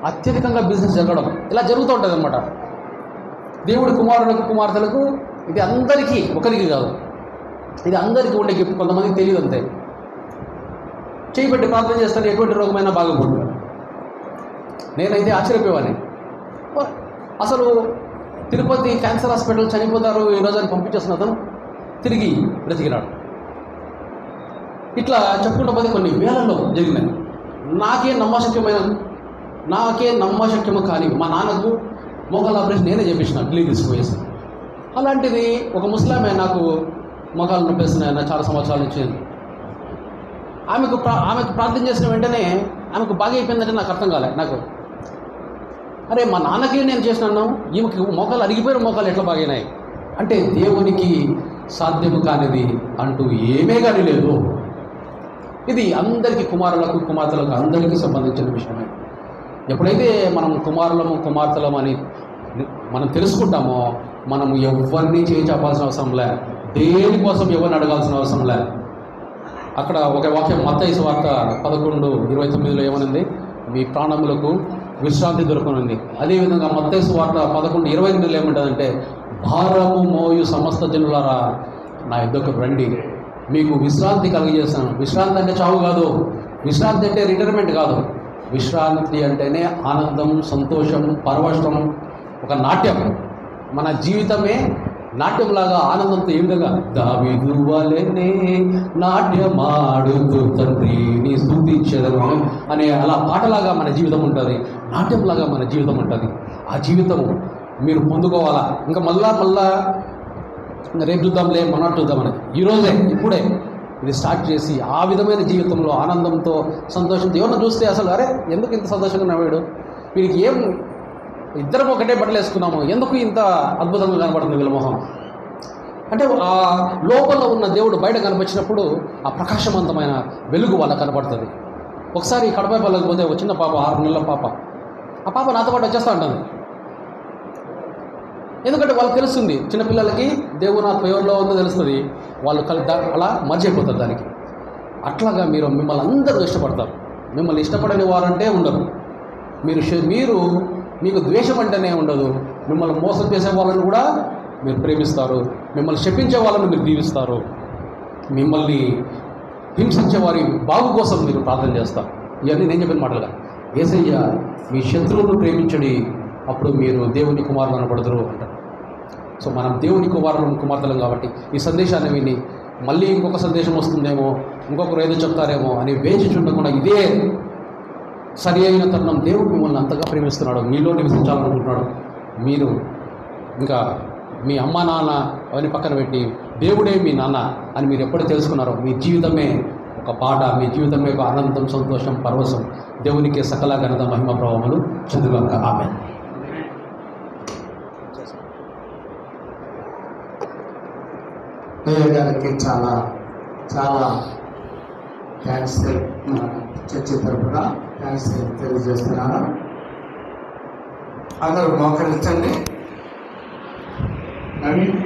అత్యధికంగా బిజినెస్ జరగడం, ఇలా జరుగుతూ ఉంటుంది అన్నమాట. దేవుడి కుమారులకు కుమార్తెలకు ఇది అందరికీ, ఒకరికి కాదు, ఇది అందరికీ ఉండే గిఫ్ట్. కొంతమందికి తెలియదు అంతే. చేయబెట్టి ప్రార్థన చేస్తాను, ఎటువంటి రోగమైనా బాగుపడు. నేనైతే ఆశ్చర్యపోయేవాడిని. అసలు తిరుపతి క్యాన్సర్ హాస్పిటల్ చనిపోతారు ఈరోజు అని పంపించేసిన అతను తిరిగి బ్రతికినాడు. ఇట్లా చెప్పుకుంటూ పోతే కొన్ని వేలల్లో జరిగినాయి. నాకే నమ్మశక్యము కానీ మా నాన్నకు మోకాళ్ళ ఆపరేషన్ నేనే చేపించిన, ఢిల్లీ తీసుకుపోయేసి. అలాంటిది ఒక ముస్లామే నాకు మోకాళ్ళు నొప్పేస్తున్నాయన్న చాలా సంవత్సరాల నుంచి. ఆమెకు ప్రార్థన చేసిన వెంటనే ఆమెకు బాగా అయిపోయిందంటే నాకు అర్థం కాలే. నాకు అరే మా నాన్నకి నేను చేసినాను, ఈమెకి మోకాలు అరిగిపోయిన మోకాలు ఎట్లా బాగైనాయి అంటే దేవునికి సాధ్యము కానిది అంటూ ఏమే కానీ లేదు. ఇది అందరికీ, కుమారులకు కుమార్తెలకు అందరికీ సంబంధించిన విషయమే. ఎప్పుడైతే మనం కుమారులము కుమార్తెలం అని మనం తెలుసుకుంటామో మనము ఎవరిని చేయించాల్సిన అవసరం లే, దేనికోసం ఎవరిని అడగాల్సిన అవసరం లే. అక్కడ ఒక వాక్యం మత్తయి సువార్త 11:29 ఏమనింది? మీ ప్రాణములకు విశ్రాంతి దొరకనుంది. అదేవిధంగా మత్తయి సువార్త 11:28 ఏమంటుందంటే భారము మోయు సమస్త జనులారా నా యుద్ధకు రండి, మీకు విశ్రాంతి కలిగజేస్తాను. విశ్రాంతి అంటే చావు కాదు, విశ్రాంతి అంటే రిటైర్మెంట్ కాదు. విశ్రాంతి అంటేనే ఆనందం, సంతోషం, పరవశం, ఒక నాట్యం. మన జీవితమే నాట్యంలాగా ఆనందంతో ఏ విధంగా దావీదు వలెనే నాట్యమాడుతూ తండ్రిని స్తుతించెదను అనే అలా పాటలాగా మన జీవితం ఉంటుంది, నాట్యంలాగా మన జీవితం ఉంటుంది. ఆ జీవితం మీరు పొందుకోవాలా. ఇంకా మళ్ళా రేపు చూద్దాంలే, మొన్నటి చూద్దామని ఈరోజే ఇప్పుడే ఇది స్టార్ట్ చేసి ఆ విధమైన జీవితంలో ఆనందంతో సంతోషంతో ఎవరిని చూస్తే అసలు అరే ఎందుకు ఇంత సంతోషంగా నవ్వాడు, వీరికి ఏం ఇద్దరం ఒకటే బట్టలు వేసుకున్నాము, ఎందుకు ఇంత అద్భుతంగా కనబడుతుంది వీళ్ళ మొహం అంటే ఆ లోపల ఉన్న దేవుడు బయట కనిపించినప్పుడు ఆ ప్రకాశవంతమైన వెలుగు వాళ్ళకి కనపడుతుంది. ఒకసారి కడపపల్లకి పోతే ఒక చిన్న పాప, 6 నెలల పాప, ఆ పాప నాతో పాటు వచ్చేస్తూ ఉంటుంది. ఎందుకంటే వాళ్ళకి తెలుస్తుంది, చిన్నపిల్లలకి దేవుడు నా ఎవరిలో ఉందో తెలుస్తుంది, వాళ్ళు అలా మర్చిపోతారు దానికి. అట్లాగా మిమ్మల్ని అందరూ ఇష్టపడతారు. మిమ్మల్ని ఇష్టపడని వారంటే ఉండరు. మీకు ద్వేషం అంటేనే ఉండదు. మిమ్మల్ని మోసం చేసే వాళ్ళని కూడా మీరు ప్రేమిస్తారు, మిమ్మల్ని శపించే వాళ్ళని మీరు దీవిస్తారు, మిమ్మల్ని హింసించే వారి బాగు కోసం మీరు ప్రార్థన చేస్తారు. ఇవన్నీ నేను చెప్పిన మాటలుగా. యేసయ్య మీ శత్రువులను ప్రేమించడి, అప్పుడు మీరు దేవుని కుమారులు అనబడదురు అంటారు. సో మనం దేవుని కుమార్తెలం కాబట్టి ఈ సందేశాన్ని విని మళ్ళీ ఇంకొక సందేశం వస్తుందేమో, ఇంకొకరు ఏదో చెప్తారేమో అని వేచి చూడకుండా ఇదే సరి అయిన తరుణం. దేవుడు మిమ్మల్ని అంతగా ప్రేమిస్తున్నాడు, మీలో నివసించాలనుకుంటున్నాడు. మీరు ఇంకా మీ అమ్మ నాన్న అవన్నీ పక్కన పెట్టి దేవుడే మీ నాన్న అని మీరు ఎప్పుడు తెలుసుకున్నారో మీ జీవితమే ఒక పాట, మీ జీవితమే ఒక ఆనందం, సంతోషం, పరవశం. దేవునికి సకల ఘనత, మహిమ, ప్రభావములు చెందుగాక. ఆమేన్. గారికి చాలా చాలా థ్యాంక్స్ చర్చ తరపున థ్యాంక్స్ తెలియజేస్తున్నాను. అందరూ మోకరించండి. నవీన్